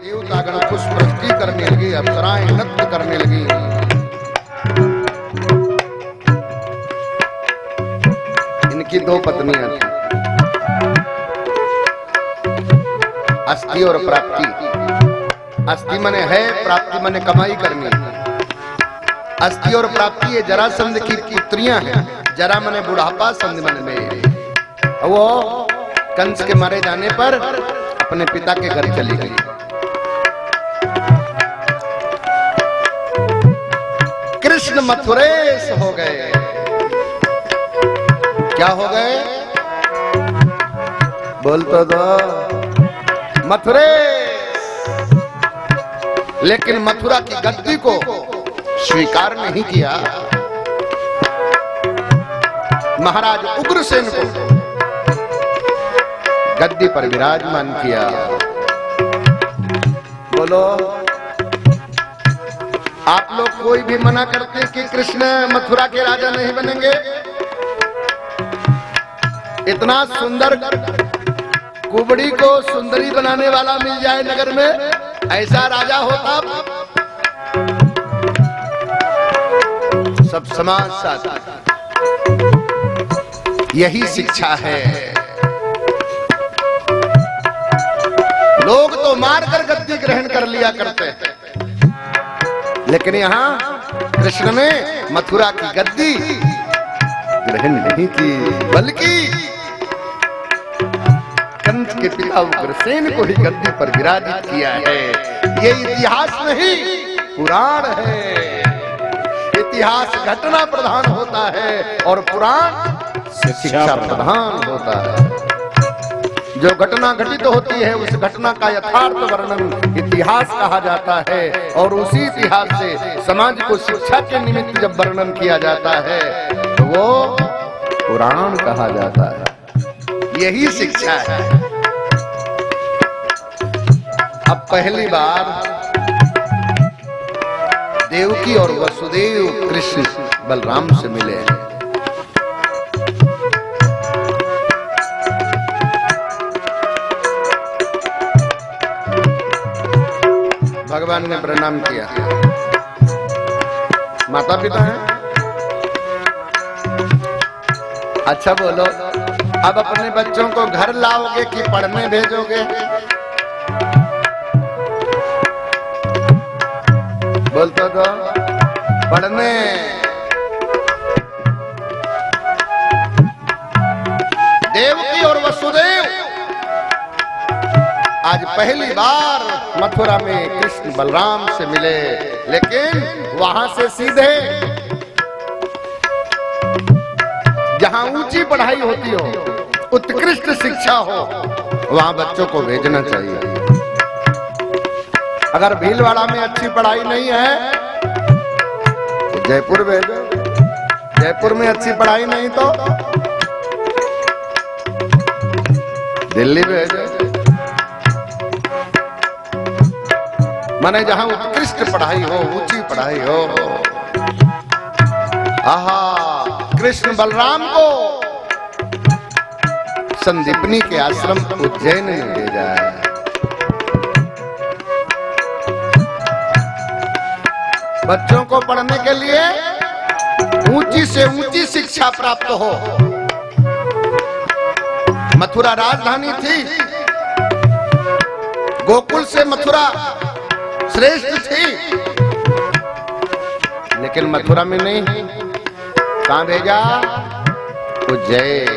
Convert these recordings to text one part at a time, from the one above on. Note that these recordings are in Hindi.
देवतागण पुष्पवृष्टि करने लगे, अप्सराएं नृत्य करने लगी। इनकी दो पत्नियां थी, अस्थि और प्राप्ति। अस्थि मने है, प्राप्ति मने कमाई करनी। अस्थि और प्राप्ति ये जरासंध की पुत्रियां हैं। जरा मने बुढ़ापा, संध मन में। वो कंस के मारे जाने पर अपने पिता के घर चली गई। कृष्ण मथुरेश हो गए। क्या हो गए? बोल तो दो। मथुरेश। लेकिन मथुरा की गद्दी को स्वीकार नहीं किया। महाराज उग्रसेन को गद्दी पर विराजमान किया। बोलो, आप लोग कोई भी मना करते कि कृष्ण मथुरा के राजा नहीं बनेंगे? इतना सुंदर कुबड़ी को सुंदरी बनाने वाला मिल जाए नगर में, ऐसा राजा होता सब समाज साथ। यही शिक्षा है। लोग तो मारकर गद्दी ग्रहण कर लिया करते हैं, लेकिन यहाँ कृष्ण ने मथुरा की गद्दी ग्रहण नहीं की, बल्कि कंस के पिता उग्रसेन को ही गद्दी पर विराजित किया है। ये इतिहास नहीं, पुराण है। इतिहास घटना प्रधान होता है और पुराण शिक्षा प्रधान होता है। जो घटना घटित होती है उस घटना का यथार्थ वर्णन इतिहास कहा जाता है, और उसी इतिहास से समाज को शिक्षा के निमित्त जब वर्णन किया जाता है तो वो पुराण कहा जाता है। यही शिक्षा है। अब पहली बार देवकी और वसुदेव कृष्ण बलराम से मिले हैं। भगवान ने प्रणाम किया। माता पिता हैं। अच्छा बोलो, अब अपने बच्चों को घर लाओगे कि पढ़ने भेजोगे? बोलते तो पढ़ने। देवकी और वसुदेव आज पहली बार मथुरा में कृष्ण बलराम से मिले, लेकिन वहां से सीधे जहां ऊंची पढ़ाई होती हो, उत्कृष्ट शिक्षा हो, वहां बच्चों को भेजना चाहिए। अगर भीलवाड़ा में अच्छी पढ़ाई नहीं है तो जयपुर भेजो। जयपुर में अच्छी पढ़ाई नहीं तो दिल्ली भेजो। माने जहां उत्कृष्ट पढ़ाई हो, ऊंची पढ़ाई हो। आहा, कृष्ण बलराम को संदीपनी के आश्रम उज्जैन में भेजा है। बच्चों को पढ़ने के लिए ऊंची से ऊंची शिक्षा प्राप्त हो। मथुरा राजधानी थी, गोकुल से मथुरा श्रेष्ठ थी, लेकिन मथुरा में नहीं। कहां भेजा? उज्जैन।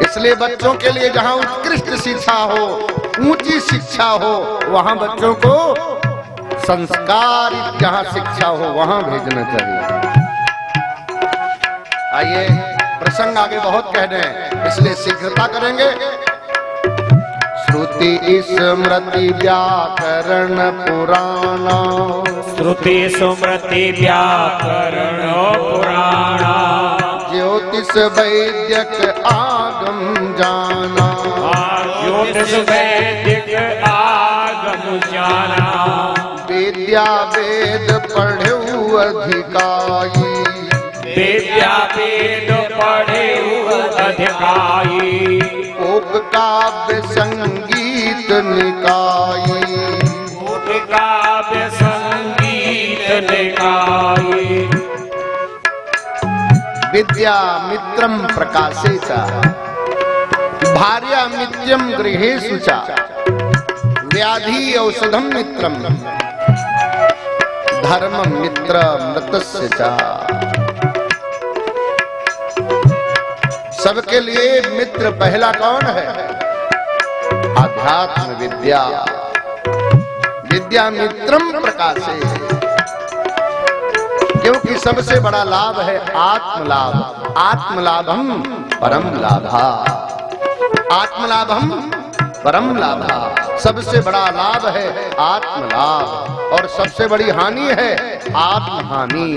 इसलिए बच्चों के लिए जहां उत्कृष्ट शिक्षा हो, ऊंची शिक्षा हो, वहां बच्चों को संस्कारित जहां शिक्षा हो वहां भेजना चाहिए। आइए, प्रसंग आगे बहुत कहने हैं, इसलिए शीघ्रता करेंगे। श्रुति स्मृति व्याकरण पुराणा, श्रुति स्मृति व्याकरण पुराणा, ज्योतिष वैद्यक आगम जाना, ज्योतिष वैदिक आगम जाना, विद्या वेद पढ़ेउ अधिकाई, विद्या वेद पढ़ेउ अधिकाई, लोक काव्य संगीत निकाई। लोक काव्य संगीत निकाई। विद्या मित्रम प्रकाशेचा भार्या मित्यम गृहेषु च व्याधि औषधम मित्रम धर्म मित्र मृतस्य च। सबके लिए मित्र पहला कौन है? आध्यात्म विद्या। विद्या मित्रम प्रकाशे, क्योंकि सबसे बड़ा लाभ है आत्मलाभ। आत्मलाभम परम लाभा। आत्मलाभम परम लाभा। सबसे बड़ा लाभ है आत्मलाभ और सबसे बड़ी हानि है आत्महानि।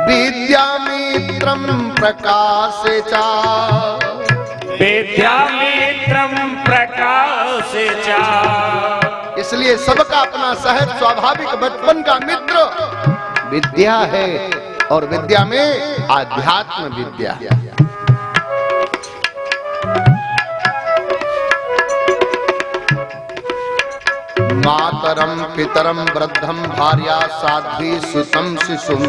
विद्या मित्रम प्रकाशे च। विद्या मित्रम प्रकाशे च। इसलिए सबका अपना सहज स्वाभाविक बचपन का मित्र विद्या है और विद्या में आध्यात्म विद्या। मातरम पितरम वृद्धम भार्या साध्वी सुतम शिशुम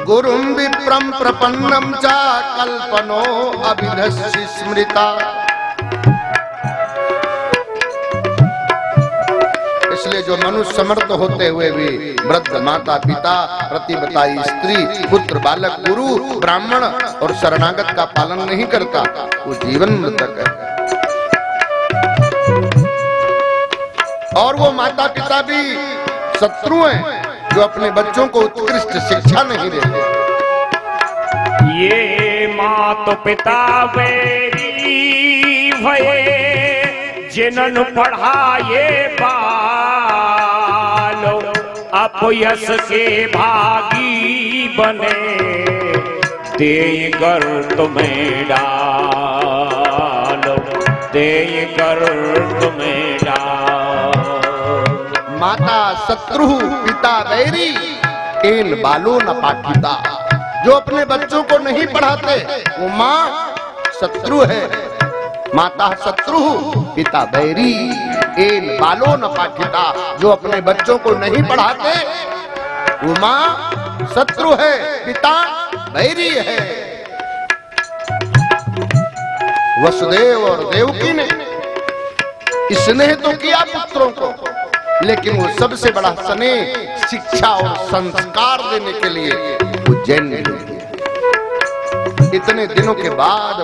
गुरुम विप्रम प्रपन्नम च कल्पनो अभिधस्य स्मृता। इसलिए जो मनुष्य समर्थ होते हुए भी वृद्ध माता पिता प्रतिबताई स्त्री पुत्र बालक गुरु ब्राह्मण और शरणागत का पालन नहीं करता वो जीवन मृतक है। और वो माता पिता भी शत्रु हैं जो अपने बच्चों को उत्कृष्ट शिक्षा नहीं देते। ये माता पिता मेरी भये जिन्होंने पढ़ाए बालो अपयस के भागी बने देकर तुम्हें डालो देकर तुम्हें डालो। माता शत्रु पिता वैरी इन बालों न पाठिता। जो अपने बच्चों को नहीं पढ़ाते वो माँ शत्रु है। माता शत्रु पिता वैरी इन बालों न पाठिता। जो अपने बच्चों को नहीं पढ़ाते वो माँ शत्रु है पिता वैरी है। वसुदेव और देवकी ने स्नेह तो किया पुत्रों को लेकिन वो सबसे बड़ा स्नेह शिक्षा और संस्कार देने के लिए उज्जैन में दिए। इतने दिनों के बाद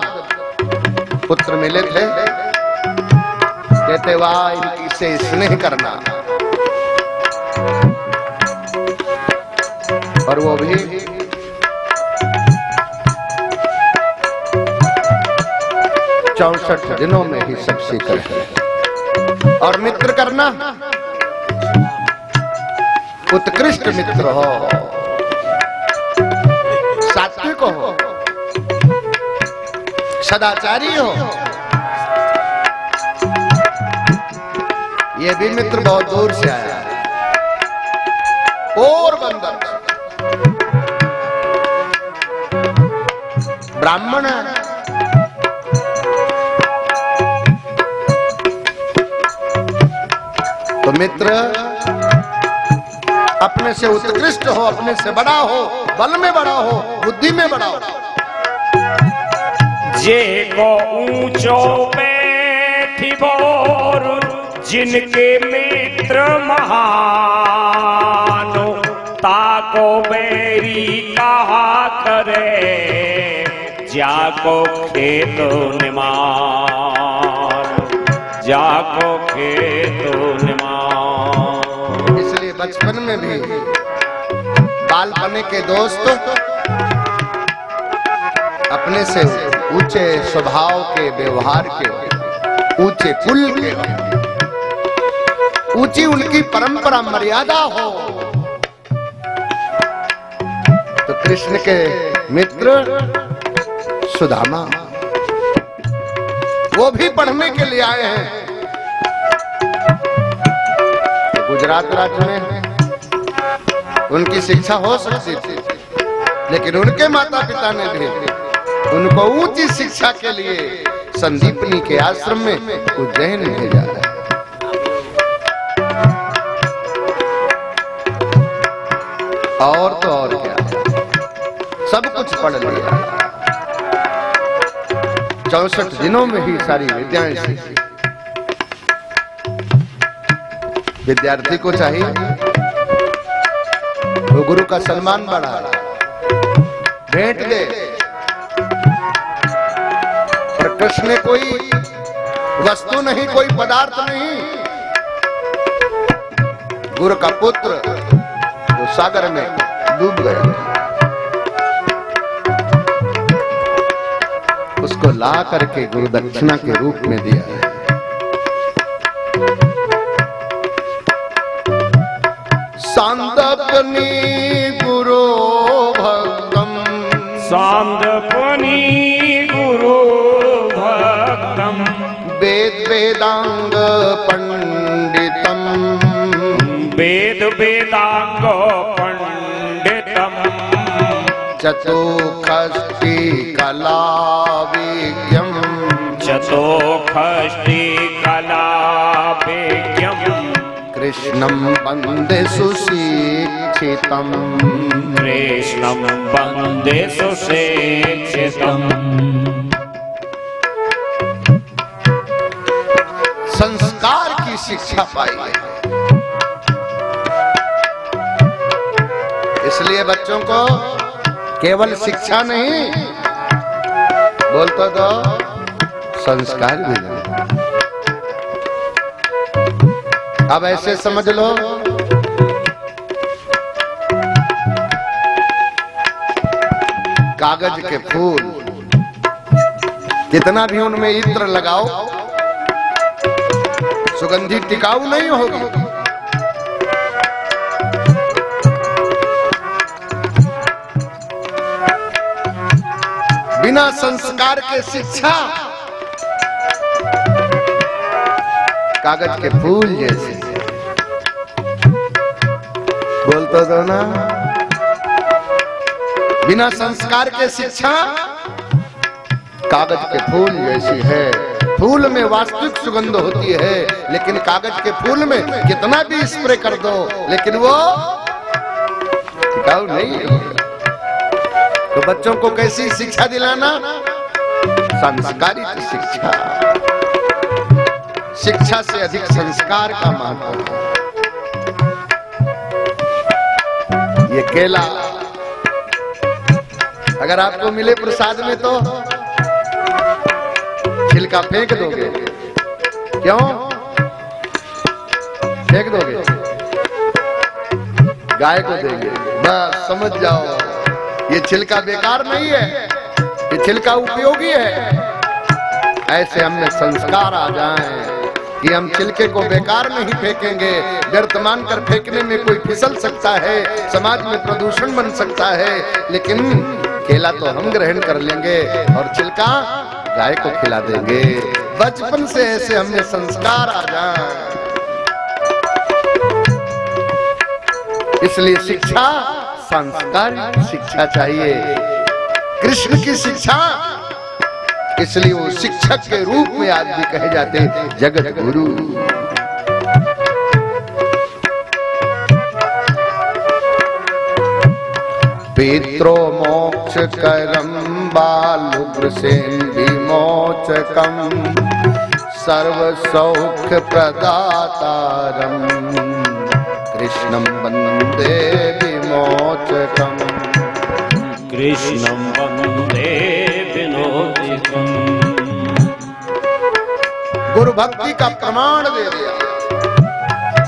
पुत्र मिले थे। कहते वाह इनकी से स्नेह करना। और वो भी 64 दिनों में ही सब सीख रहे। और मित्र करना उत्कृष्ट मित्र हो सात्विक हो सदाचारी हो। ये भी मित्र बहुत दूर से आया है पोरबंदर ब्राह्मण है। तो मित्र अपने से उत्कृष्ट हो अपने से बड़ा हो बल में बड़ा हो बुद्धि में बड़ा हो। जे को ऊंचो पे थी बोर जिनके मित्र महानो ताको मेरी कहा करे जाको खेतो निमान जाको खेतो निमान। इसलिए बचपन में भी बालपने के दोस्त अपने से ऊंचे स्वभाव के व्यवहार के ऊंचे कुल के ऊंची उनकी परंपरा मर्यादा हो। तो कृष्ण के मित्र सुदामा वो भी पढ़ने के लिए आए हैं। गुजरात राज्य में उनकी शिक्षा हो सकती थी लेकिन उनके माता पिता ने भी उनको ऊंची शिक्षा के लिए संदीपनी के आश्रम में उज्जैन भेजा है। और तो और क्या, सब कुछ पढ़ लिया। 64 दिनों में ही सारी विद्याएं सीखी। विद्यार्थी को चाहिए वो गुरु का सम्मान बढ़ा, भेंट दे। पर कृष्ण ने कोई वस्तु नहीं, कोई पदार्थ नहीं, गुरु का पुत्र जो सागर में डूब गया, उसको ला करके गुरु दक्षिणा के रूप में दिया है। सांदपनी गुरु भक्तम, सांदपनी गुरु भक्तम, वेद वेदांग पंडितम, वेद वेदांग पंडितम, चतुष्षष्टि कला विज्ञम, चतुष्षष्टि कला विज्ञम, कृष्णं वन्दे सुशिक्षितम्, कृष्णं वन्दे सुशिक्षितम्। संस्कार की शिक्षा पाई है। इसलिए बच्चों को केवल शिक्षा नहीं, बोलते तो संस्कार भी नहीं। अब ऐसे समझ लो, कागज के फूल कितना भी उनमें इत्र लगाओ, सुगंधी टिकाऊ नहीं होगी। बिना संस्कार के शिक्षा कागज के फूल जैसे। बोलते तो ना, बिना संस्कार के शिक्षा कागज के फूल जैसी है। फूल में वास्तविक सुगंध होती है, लेकिन कागज के फूल में कितना भी स्प्रे कर दो, लेकिन वो टिकाऊ नहीं है। तो बच्चों को कैसी शिक्षा दिलाना? संस्कारित शिक्षा। शिक्षा से अधिक संस्कार का महत्व है। ये केला अगर आपको मिले प्रसाद में तो छिलका फेंक दोगे, क्यों फेंक दोगे? गाय को देंगे। बस समझ जाओ, ये छिलका बेकार नहीं है, ये छिलका उपयोगी है। ऐसे हमें संस्कार आ जाएं कि हम छिलके को बेकार नहीं फेंकेंगे। व्यर्थ मानकर फेंकने में कोई फिसल सकता है, समाज में प्रदूषण बन सकता है, लेकिन केला तो हम ग्रहण कर लेंगे और छिलका गाय को खिला देंगे। बचपन से ऐसे हमें संस्कार आ जाएं। इसलिए शिक्षा संस्कार शिक्षा चाहिए, कृष्ण की शिक्षा। इसलिए वो शिक्षक के रूप में आज भी कहे जाते जगत गुरु। पित्रो मोक्ष करम बालुग्रसेन विमोचकम, सर्व सौख्य प्रदातारम, कृष्णं वंदे विमोचकम, कृष्णं वंदे विमोचकम। गुरु भक्ति का प्रमाण दे दिया,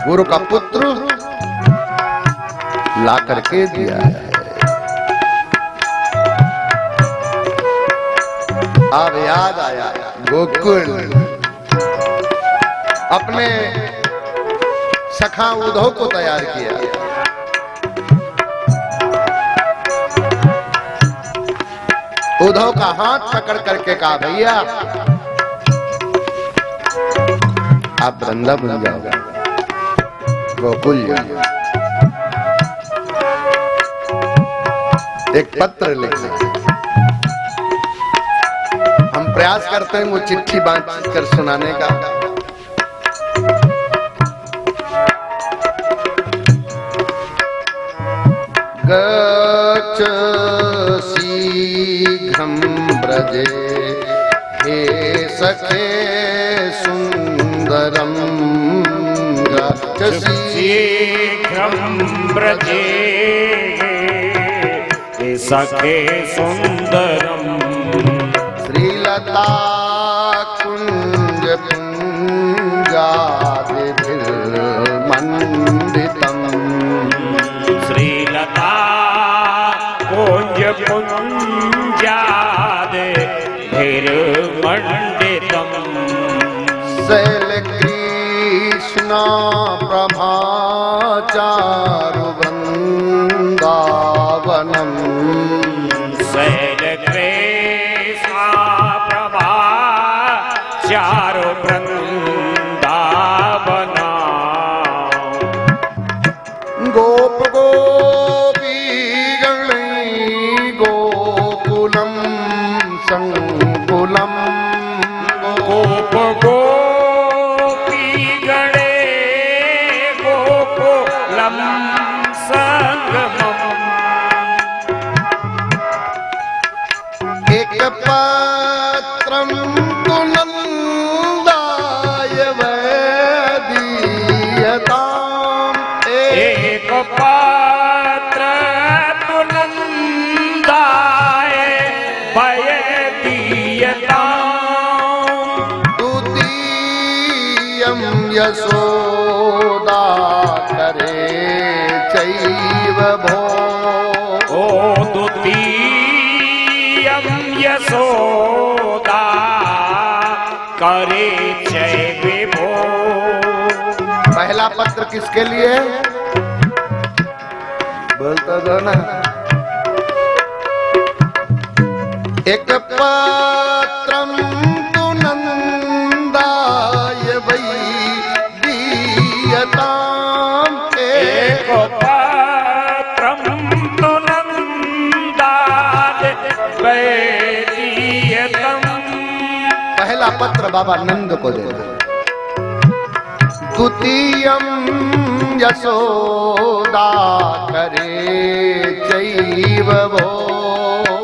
गुरु का पुत्र ला करके दिया है। अब याद आया गोकुल, अपने सखा उद्धव को तैयार किया। उद्धव का हाथ पकड़ करके कहा, भैया आप वृंदावन जाओगे, गोकुल जाओगे। एक पत्र लिखा। हम प्रयास करते हैं वो चिट्ठी बांट कर सुनाने का। गच्छ शीघ्रं व्रजे हे सखे सुंदरम। गच्छ शीघ्रं व्रजे हे सखे सुंदरम। श्रीलता कुंज पुंजादिभिर्मण्डितम्। श्रीलता कुंज पुंजादिभिर्मण्डितम्। शैलकृष्ण प्रभाचारु वृन्दावनम्। शैलकृष्ण प्रभाचारु वृन्दावनम्। गोप गोपीगणै गोकुलं संकुलम्। गोप गोपीगणे गोकुलं संगमम्। एक पत्रं तु नन्दाय वदीयताम्। एक पात्र तु नन्दाय वयदीयताम्। द्वितीयं यशोदा करे चैव भो। ओ द्वितीयं यशोदा करे चैव भो। पहला पत्र किसके लिए? बोलता था ना। एक पत्रं तु नन्दाय वैदीयताम्। एक पात्रं तु नन्दाय वैदीयतम्। पहला पत्र बाबा नंद को देना। द्वितीयं यशोदा करे चैव भो।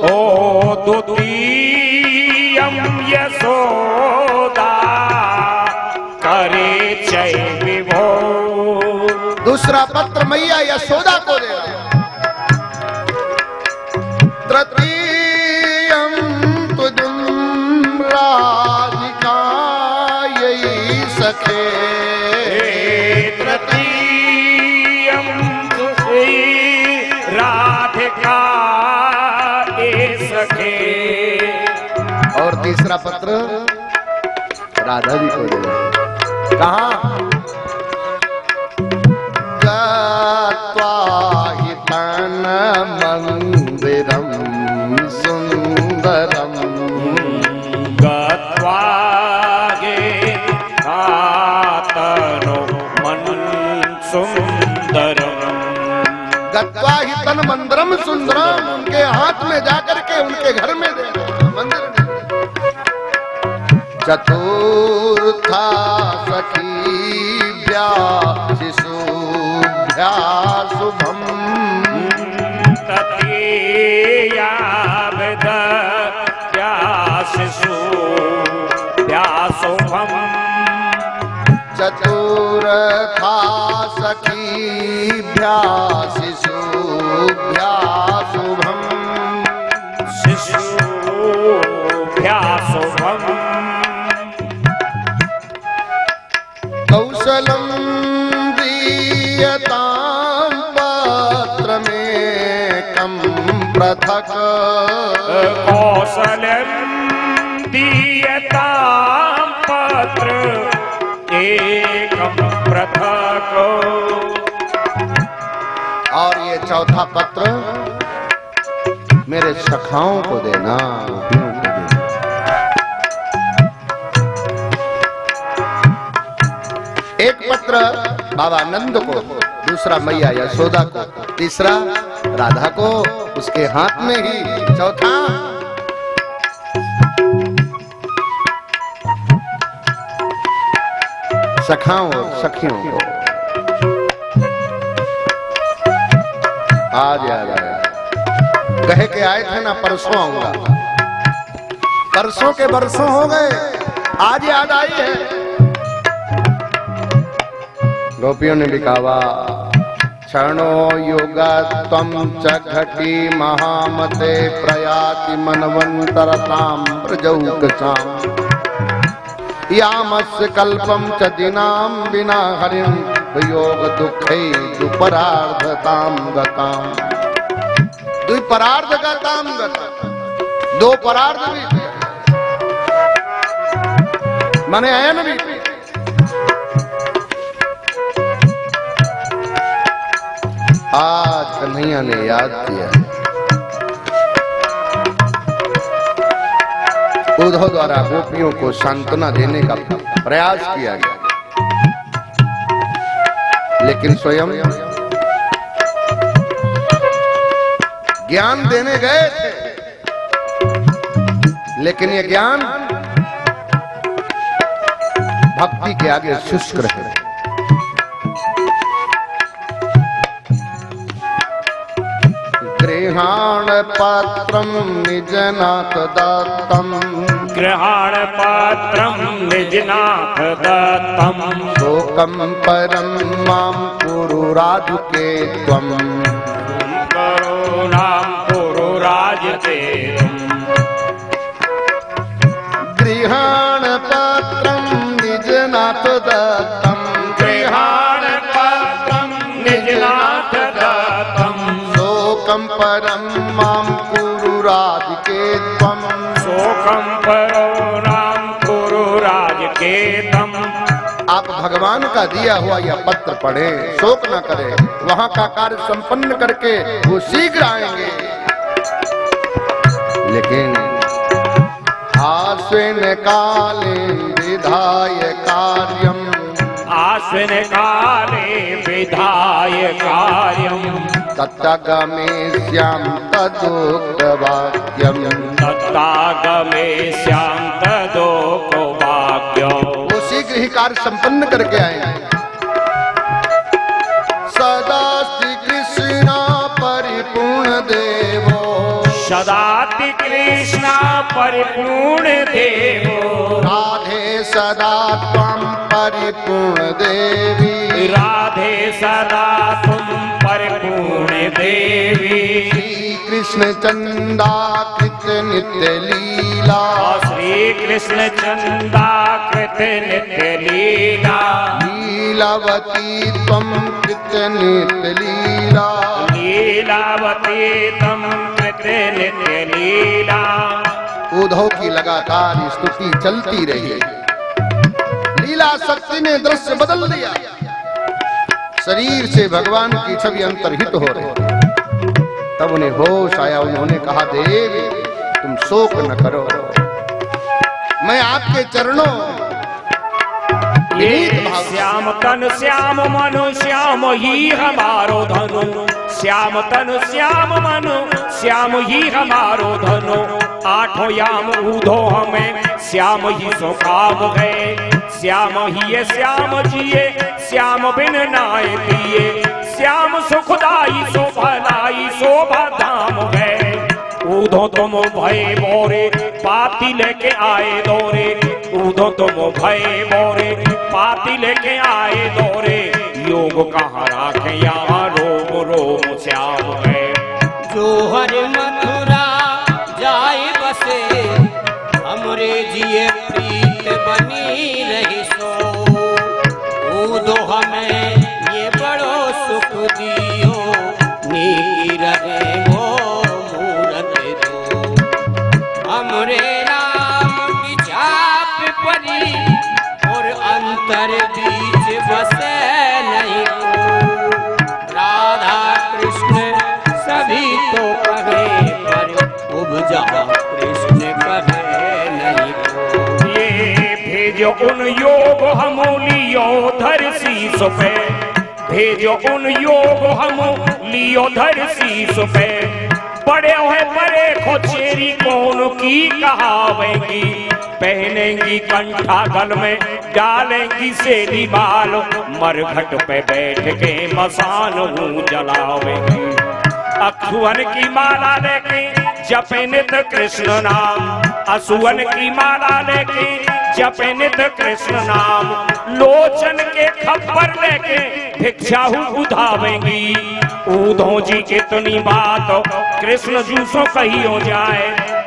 ओ द्वितीयं यशोदा करे चैव भो। दूसरा पत्र मैया यशोदा को देना। तृतीयं तुझं राधिकायै सखे। तृतीयं तुझे राधिकायै सखे। और तीसरा पत्र राधा जी को देना। कहाँ? गत्वा हि तन मंदिरम सुंदरम। गत्वा गे आतनो मन सुंदरम। गत्वा हि तन मंदिरम सुंदरम। उनके हाथ में जाकर के उनके घर में देना, मंदिर में। चतुर्था सखीभ्या शिशुभ्या शुभम। तृतीया विद्या शिशुभ्या शुभम्। चतुर्था सखीभ्या शिशुभ्या शुभम। शिशुभ्या शुभम्। कौशलं दीयतां पत्रमेकं पृथक्। कौशलं दीयतां पत्र एकं पृथक्। और ये चौथा पत्र मेरे सखाओं को देना। एक पत्र बाबा नंद को, दूसरा मैया यशोदा को, तीसरा राधा को, उसके हाथ में ही। चौथा, सखाओं और सखियों को आज याद आया। कहे के आए थे ना परसों आऊंगा, परसों के बरसों हो गए, आज याद आई है। गोपियों ने भी कहा, क्षणो युगा त्वं च घटी महामते प्रयाति मनवंतरतां प्रजौकसाम् यामस्य कल्पम च दिनाम बिना हरिम वियोग दुखे दुपरार्धताम गताम। दुपरार्ध गताम गता, दो परार्ध भी माने अयन भी। आज कन्हैया ने याद किया, उद्धव द्वारा गोपियों को सांत्वना देने का प्रयास किया गया, लेकिन स्वयं ज्ञान देने गए थे, लेकिन ये ज्ञान भक्ति के आगे शुष्क रहे। गृहाण पात्रम निजनाथ दत्तम, गृहाण पात्रम निजनाथ दत्तम शोकम परम मां कुरु राजुके त्वं। करुणां कुरु राजते। गृहाण पात्रम निजनाथ दत्तम, गृहाण पात्रम निजनाथ दत्तम शोकम परम मां कुरु राजुके त्वं। शोकम करुणां कुरु राजते। आप भगवान का दिया हुआ यह पत्र पढ़ें, शोक न करें, वहां का कार्य संपन्न करके वो शीघ्र आएंगे। लेकिन आश्विन काले विधाय कार्यम, आश्विन काले विधाय कार्यम तत्तगमेष्याम तदोक्तवाक्यम। तत्तागमेष्याम तदोक्तवाक्यम। वो शीघ्र ही कार्य संपन्न करके आएंगे। सदा श्री कृष्ण परिपूर्ण देवो, सदा कृष्ण परिपूर्ण देवो। राधे सदा त्वं परिपूर्ण देवी, राधे सदा तुम परिपूर्ण देवी। श्री कृष्ण चंदा कृत नित्य लीला, श्री कृष्ण चंदा कृत नित्य लीला। लीलावती त्वं कृत नित्य लीला, लीलावती तम कृत नित्य लीला। उद्धव की लगातार स्तुति चलती रही। लीला शक्ति ने दृश्य बदल दिया, शरीर से भगवान की छवि अंतर्हित हो रही। तब उन्हें होश आया, उन्होंने कहा, देवी तुम शोक न करो, मैं आपके चरणों श्याम तन श्याम मनु श्याम ही हमारो धनु। श्याम तन श्याम मनु श्याम ही हमारो धनु। आठों याम ऊधो हमें श्याम ही सो काम गए। श्याम ही है श्याम जिए, श्याम बिन नाय दिए। श्याम सुखदाई शोभनाई शोभा धाम गए। ऊधो तुम भय बोरे पाती लेके आए दौरे। ऊधो तुम भय बोरे पाती लेके आए दौरे। योग कहाँ राखे यहाँ रोम रोम श्याम है। जो हरि मथुरा जाए बसे, हमरे जिए प्रीत बनी रही सो। ऊधो हमें ये बड़ो सुख दियो, नीकी रहे वो मूरत दो। हमरे नाम की छाप परी, और अंतर बीच बसे नहीं को। राधा कृष्ण सभी तो कहे, पर उपजा कृष्ण कहे नहीं को। ये भेजो उन योग हम लियो धर शीस पे। भेजो उन योग हम लियो धर शीस पे। बड़े हुए बड़े खोचेरी कौन की कहावेंगी, पहनेंगी कंठा गल में डालेंगी सेली बाल, मरघट पे बैठ के मसान हूँ जलावेंगी। अखुअन की माला लेके जपे नित कृष्ण नाम, असुअन की माला लेके जपे नित कृष्ण नाम, लोचन के खप्पर लेके भिक्षा उधावेंगी। ऊधो जी इतनी बात कृष्ण जूसो कही हो जाए,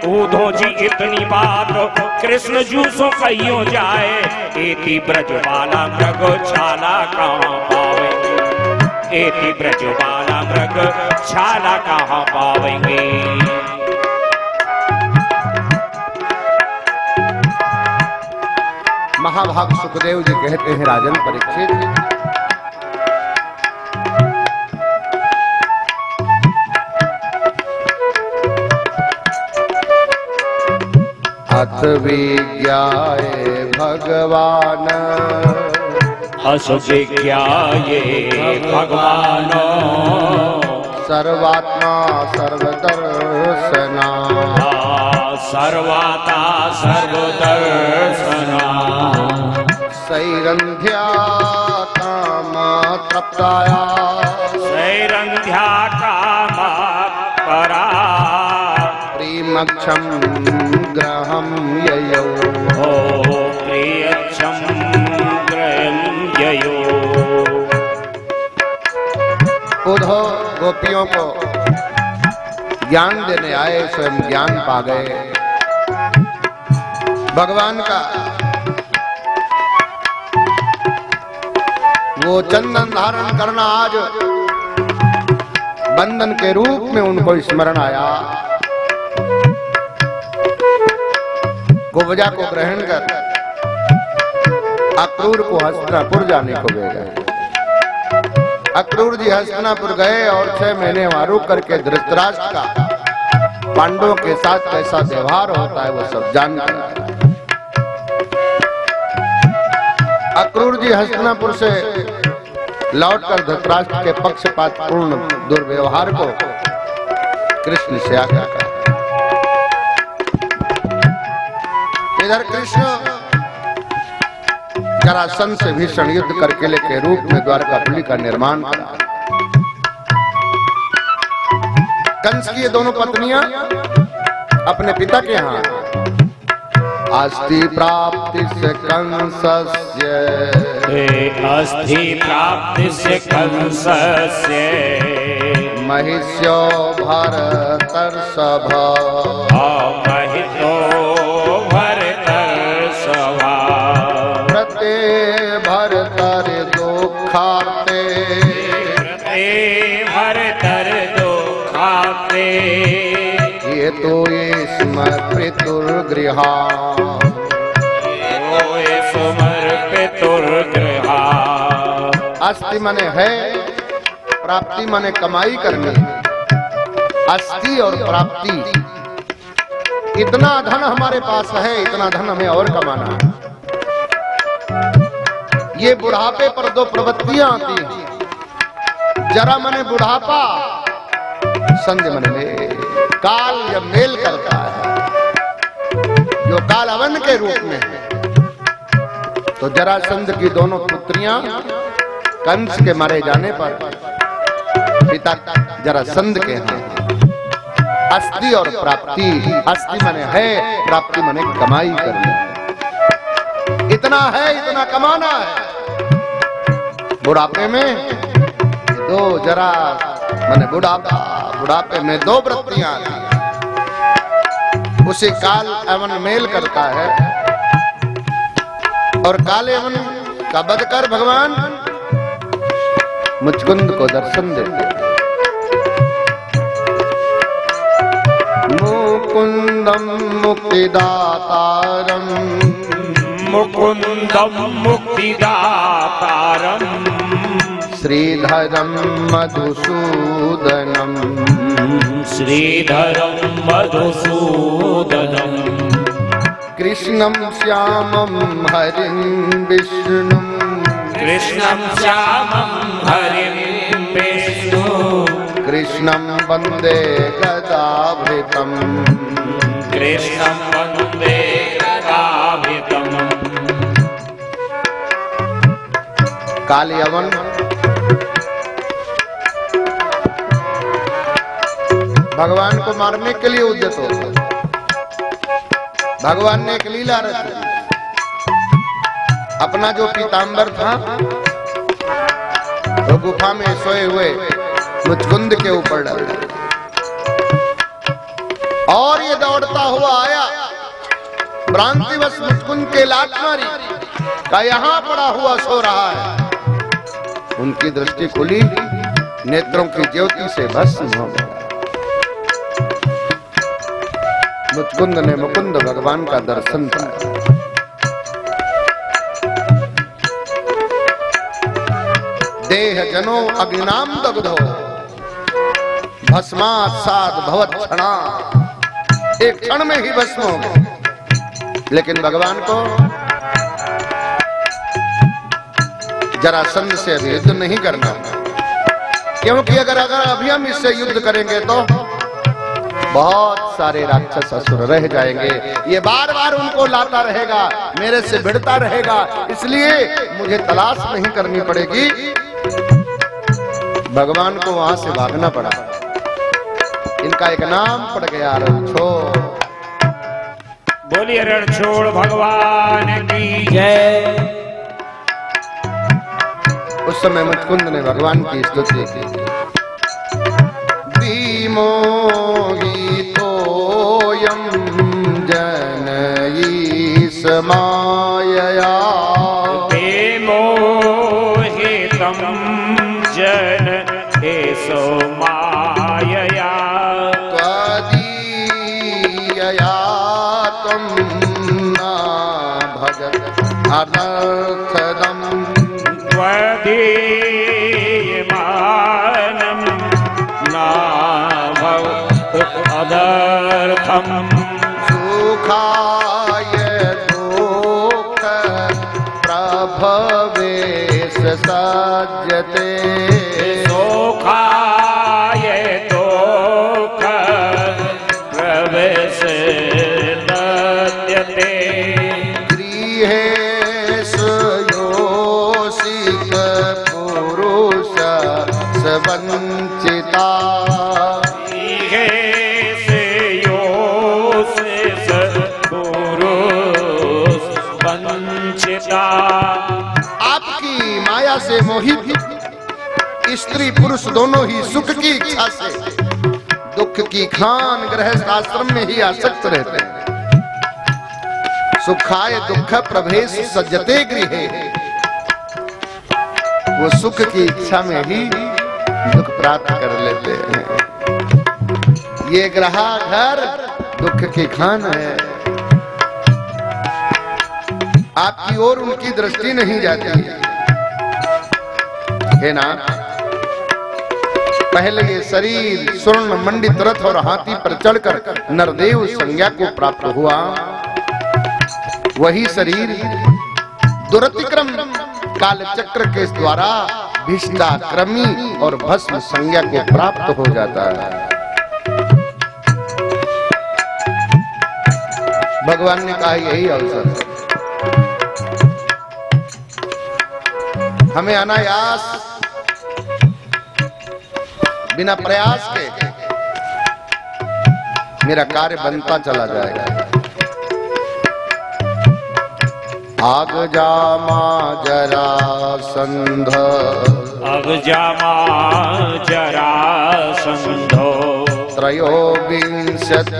ऊधो जी इतनी बात कृष्ण जूसो कही हो जाए, एति ब्रजबाला मृग छाला कहाँ पावेंगे, एति ब्रजबाला मृग छाला कहाँ पावेंगे। महाभाग सुखदेव जी कहते हैं राजन परीक्षित, अथ विज्ञाये भगवान, अस विज्ञाये भगवान, सर्वात्मा सर्वदर्शना, सर्वाता सर्वदर्शना, सैरंध्या काम तप्ताया, सैरंध्या काम परा, प्रेमक्षम ग्रहम ययौ, प्रियक्षम ग्रहम ययो। उद्धव गोपियों को ज्ञान देने आए, स्वयं ज्ञान पा गए भगवान का। वो चंदन धारण करना आज बंधन के रूप में उनको स्मरण आया। गोवजा को ग्रहण कर अक्रूर को हस्तिनापुर जाने को भेजा। अक्रूर जी हस्तिनापुर गए और 6 महीने वहां रुक करके धृतराष्ट्र का पांडवों के साथ कैसा व्यवहार होता है वो सब जानकर अक्रूर जी हस्तिनापुर से लौटकर धृतराष्ट्र के पक्षपातपूर्ण दुर्व्यवहार को कृष्ण से आज्ञा कर। इधर कृष्ण जरासंध से भीषण युद्ध करके के रूप में द्वारकापुरी का निर्माण करा। कंस की ये दोनों पत्नियां अपने पिता के यहाँ अस्ति प्राप्ति से कंसस्य, अस्ति प्राप्ति से कंसस्य, महिष्यो भरतर्षभ, महितो भरतर्षभ, प्रते भरतर दुखार्ते, भरतर दुखार्ते, ये तो ये स्म पितुर्गृहा, अस्ति माने है, प्राप्ति माने कमाई करनी। अस्ति और प्राप्ति, इतना धन हमारे पास है, इतना धन हमें और कमाना है। ये बुढ़ापे पर 2 प्रवृत्तियां आती हैं। जरा मने बुढ़ापा, संध्य मने मेल। काल जब मेल करता है, जो काल अवन के रूप में है, तो जरासंध की दोनों पुत्रियां कंस के मारे जाने पर पिता जरासंध के हैं। अस्ति और प्राप्ति, अस्ति माने है, प्राप्ति माने कमाई करनी। इतना है, इतना कमाना है। बुढ़ापे में 2 जरा माने बुढ़ापा, बुढ़ापे में 2 वृत्तियां आती हैं। उसे काल एवं मेल करता है और काल एवं का वध कर भगवान मुचकुंद को दर्शन देते। मुकुंदम मुक्तिदातारम, मुकुंदम मुक्तिदातारम, श्रीधरम मधुसूदनम, श्रीधरम मधुसूदनम, कृष्णं श्यामं हरिं विष्णुं, कृष्णं श्यामं हरिं विष्णु, कृष्णं वन्दे गदाभृतम् कृष्णं वन्दे गदाभृतम्। कालयवन भगवान को मारने के लिए उद्यत होता। भगवान ने एक लीला रची, अपना जो पीतांबर था वो गुफा में सोए हुए मुचकुंद के ऊपर डाल दिया और ये दौड़ता हुआ आया, भ्रांतिवश मुचकुंद के लात मारी, का यहां पड़ा हुआ सो रहा है। उनकी दृष्टि खुली, नेत्रों की ज्योति से भस्म हो गया। मुचकुंद ने मुकुंद भगवान का दर्शन पाया। देह जनो अग्निनाम दग्धो भस्मात् साद भवत् क्षणा, एक क्षण में ही भस्म हो गए। लेकिन भगवान को जरासंध से अभी युद्ध नहीं करना, क्योंकि अगर अभी हम इससे युद्ध करेंगे तो बहुत सारे राक्षस असुर रह जाएंगे। ये बार बार उनको लाता रहेगा, मेरे से भिड़ता रहेगा, इसलिए मुझे तलाश नहीं करनी पड़ेगी। भगवान को वहां से भागना पड़ा। इनका एक नाम पड़ गया, रणछोड़। बोलिए रणछोड़ भगवान की जय। उस समय मुचकुंद ने भगवान की स्तुति की। विमोहितोऽयं जनईश मायया, विमोहितं जनईश मायया, त्वदीयया त्वं न भजत अनर्थदम्, त्वदीयमानं न भवत् अनर्थम्, सुखाय दुःख प्रभवेश सज्जते, सुखाय दुःख प्रवेश सज्जते, गृहेषु योषित पुरुष वंचिता, आपकी माया से मोहित स्त्री पुरुष दोनों ही सुख की इच्छा से दुख की खान गृहस्थ आश्रम में ही आसक्त रहते हैं। सुखाय दुख प्रभेश सज्जते गृहे, वो सुख की इच्छा में ही दुख प्राप्त कर लेते हैं। ये ग्रहा घर दुख की खान है। आपकी ओर उनकी दृष्टि नहीं जाती है ना। पहले ये शरीर स्वर्ण मंडित रथ और हाथी पर चढ़कर नरदेव संज्ञा को प्राप्त हुआ, वही शरीर दुरतिक्रम काल चक्र के द्वारा भिष्टाक्रमी और भस्म संज्ञा को प्राप्त हो जाता है। भगवान ने कहा यही अवसर हमें अनायास बिना प्रयास के मेरा कार्य बनता चला जाएगा। आग जामा जरासंध, आग जामा जरासंधो, त्रयोविंशतिनी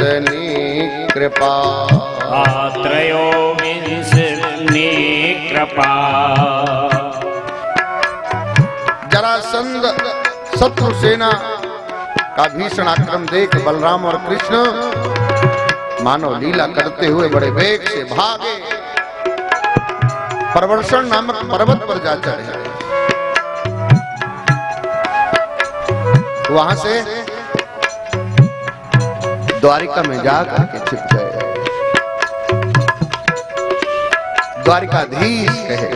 कृपा, त्रयोविंशतिनी कृपा। जरासंध शत्रु सेना का भीषण आक्रमण देख बलराम और कृष्ण मानव लीला करते हुए बड़े वेग से भागे, प्रवर्षण नामक पर्वत पर जा चढ़े। वहां से द्वारिका में जाकर के छिप गए। द्वारिकाधीश कहे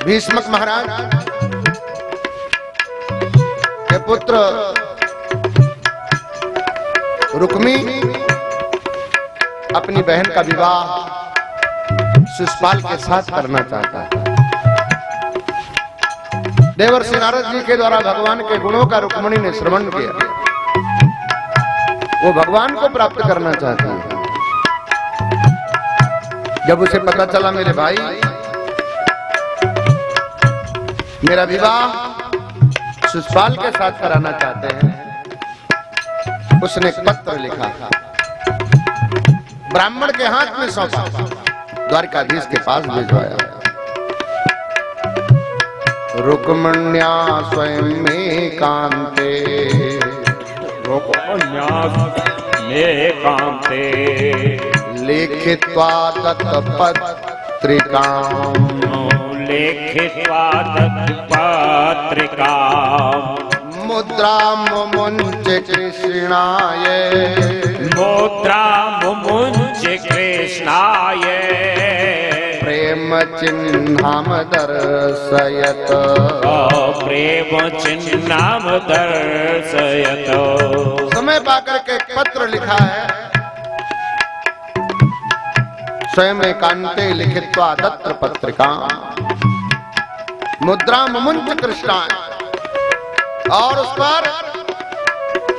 भीष्मक महाराज के पुत्र रुक्मी अपनी बहन का विवाह शिशुपाल के साथ करना चाहता है। देवर्षि नारद जी के द्वारा भगवान के गुणों का रुक्मिणी ने श्रवण किया। वो भगवान को प्राप्त करना चाहती है। जब उसे पता चला मेरे भाई मेरा विवाह शिशुपाल के साथ कराना चाहते हैं, उसने एक पत्र लिखा, ब्राह्मण के हाथ में सौंपा, द्वारकाधीश के पास भिजवाया। रुक्मण्या स्वयं में कांते, रुक्मण्या में कांते, लिखित्वा तत्पत्रिकां, लिखित्वा तत्पत्रिकां, मुद्रां मुमुञ्च कृष्णाय, मुद्रां मुमुञ्च कृष्णाय, प्रेम चिह्नं दर्शयत, प्रेम चिह्नं दर्शयत। समय पाकर के एक पत्र लिखा है, स्वयं एकांते लिखित्वा तत्र पत्रिका, मुद्रा मुमुञ्च कृष्णाय, और उस पर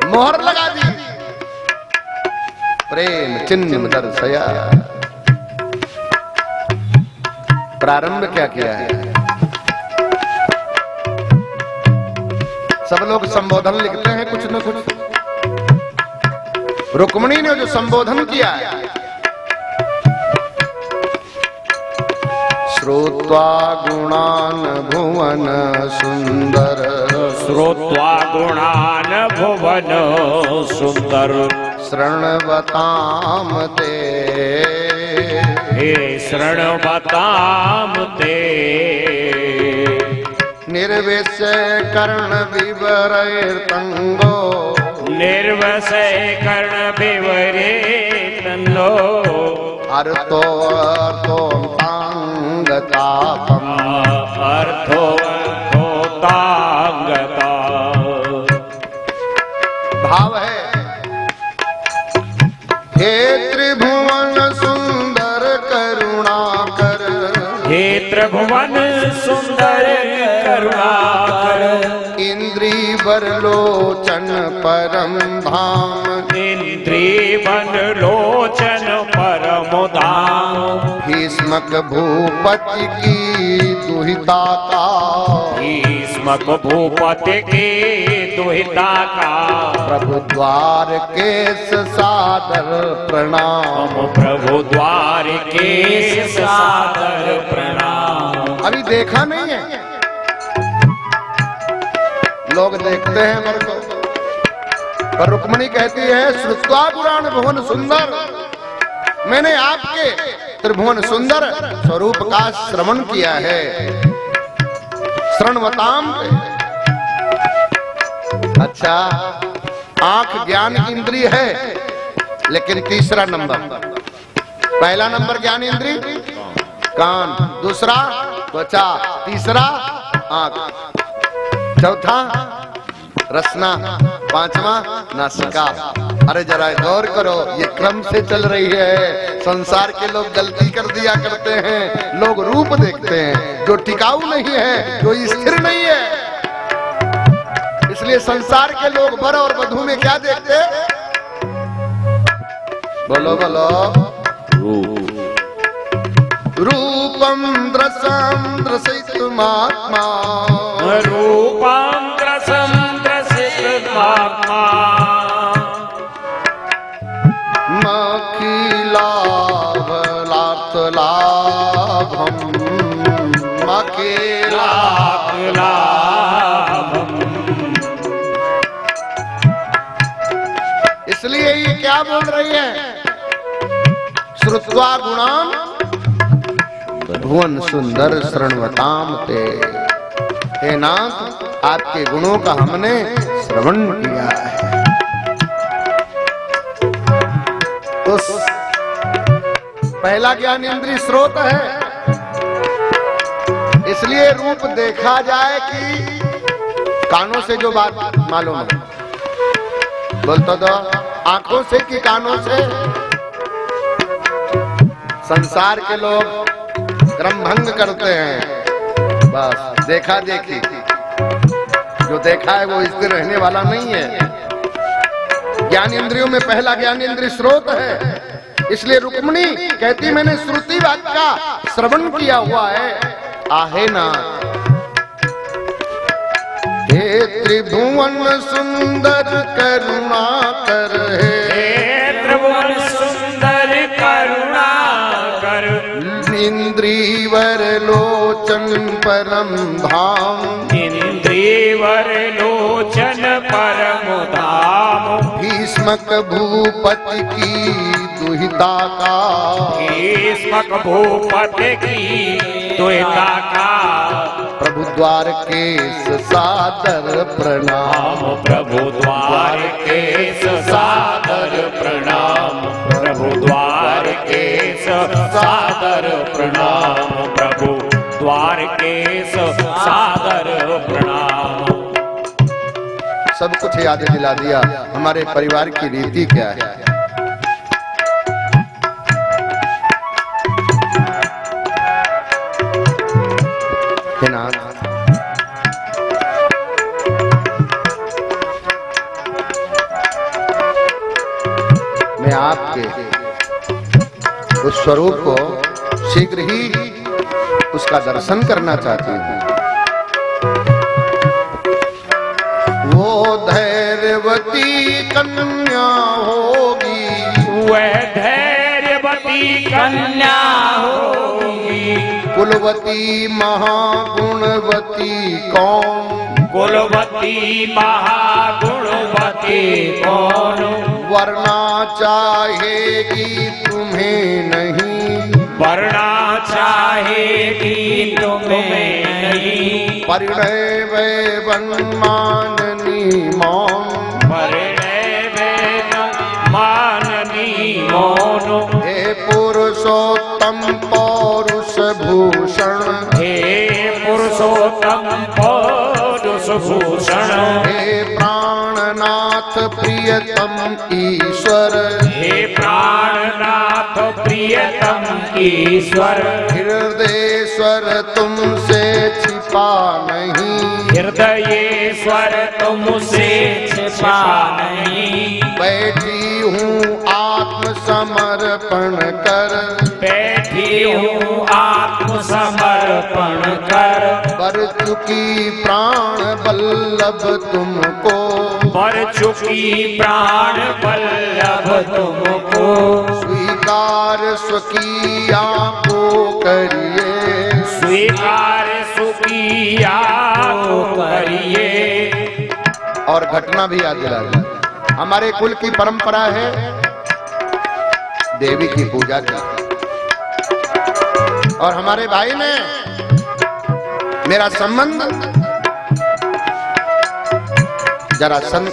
मोहर लगा दी, प्रेम चिन्ह दर्शया। प्रारंभ क्या किया है? सब लोग संबोधन लिखते हैं कुछ न कुछ। रुक्मिणी ने जो संबोधन किया है, श्रुत्वा गुणान् भुवन सुंदर, श्रुत्वा गुणान् भुवन सुंदर, शृण्वताम ते, हे शृण्वताम ते, निर्विषय कर्ण विवरैर्तङ्गो, निर्वशय कर्ण विवरेतन्नो, अर्थो अर्थोऽताङ्गतापम्, अर्थो अर्थोऽताङ्गता। भाव है, हे त्रिभुवन सुंदर करुणाकर, हे त्रिभुवन सुंदर करुणाकर, इंद्रिवर लोचन परम धाम, इंद्रिवन लोचन परम धाम, भीष्मक भूपति की दुहिता का, भीष्मक भूपति की दुहिता का, प्रभु द्वार के सादर प्रणाम, प्रभु द्वार के सादर प्रणाम। अभी देखा नहीं है, लोग देखते हैं मेरे को, पर रुक्मिणी कहती है श्रुत्वा गुणान् भुवन सुंदर, मैंने आपके त्रिभुवन सुंदर स्वरूप का श्रवण किया है। शृण्वताम, अच्छा आंख ज्ञान इंद्रिय है, लेकिन तीसरा नंबर, पहला नंबर ज्ञान इंद्रिय कान, दूसरा त्वचा, तीसरा आंख, चौथा रसना, पांचवा नासिका। अरे जरा गौर करो, ये क्रम से चल रही है। संसार के लोग गलती कर दिया करते हैं, लोग रूप देखते हैं जो टिकाऊ नहीं है, जो स्थिर नहीं है। इसलिए संसार के लोग वर और वधू में क्या देखते? बोलो बोलो, रूपम द्रसम द्रसितुमात्मा, रूपम द्रसम द्रसितुमात्मा, मखिलाभलार्थलाभम, मखिलाभलाभम। इसलिए ये क्या बोल रही है? श्रुत्वा गुणान् भुवन सुंदर शृण्वताम ते, हे नाथ आपके गुणों का हमने श्रवण किया है। तो पहला ज्ञान इंद्रिय स्रोत है, इसलिए रूप देखा जाए कि कानों से जो बात मालूम है, बोलता तो आंखों से कि कानों से। संसार के लोग क्रम भंग करते हैं, बस देखा देखी, जो देखा है वो स्थिर रहने वाला नहीं है। ज्ञान इंद्रियों में पहला ज्ञान इंद्रिय स्रोत है, इसलिए रुक्मिणी कहती मैंने श्रुति वाक्य का श्रवण किया हुआ है। आहे ना हे त्रिभुवन सुंदर करुणा कर, हे त्रिभुवन सुंदर करुणा कर, इंद्रीवर लोचन परम धाम, इंद्रीवर लोचन परम धाम, भीष्मक भूपति की दुहिता का, भीष्मक भूपति की दुहिता का, प्रभु द्वार केश सादर प्रणाम, प्रभु द्वार केश सादर प्रणाम, प्रभु द्वार केश सादर प्रणाम, प्रभु द्वार केश सादर प्रणाम। सब कुछ याद दिला दिया हमारे परिवार की रीति क्या है। नाथ मैं आपके उस स्वरूप को शीघ्र ही उसका दर्शन करना चाहती हूँ। वो धैर्यवती कन्या होगी, वह धैर्यवती कन्या होगी, कुलवती महागुणवती कौन, कुलवती महागुणवती कौन, वरना चाहेगी तुम्हें नहीं, वरना चाहेगी तुम्हें नहीं, परिणय वैवन माननी मौन, परिणय वैवन माननी मौन, हे पुरुषोत्तम पौरुष भूषण, हे पुरुषोत्तम पौरुष भूषण, हे प्राणनाथ प्रियतम ईश्वर, हे प्राणनाथ प्रियतम ईश्वर, हृदयेश्वर तुमसे छिपा नहीं, हृदयेश्वर तुमसे छिपा नहीं, बैठी हूँ आत्मसमर्पण कर, बैठी हूँ आत्मसमर्पण कर, बर चुकी प्राण बल्लभ तुमको, बर चुकी प्राण बल्लभ तुमको, स्वीकार स्वकीया को करिए, स्वीकार सुकिया को करिए। और घटना भी याद दिला दी। हमारे कुल की परंपरा है देवी की पूजा की, और हमारे भाई ने मेरा संबंध जरासंध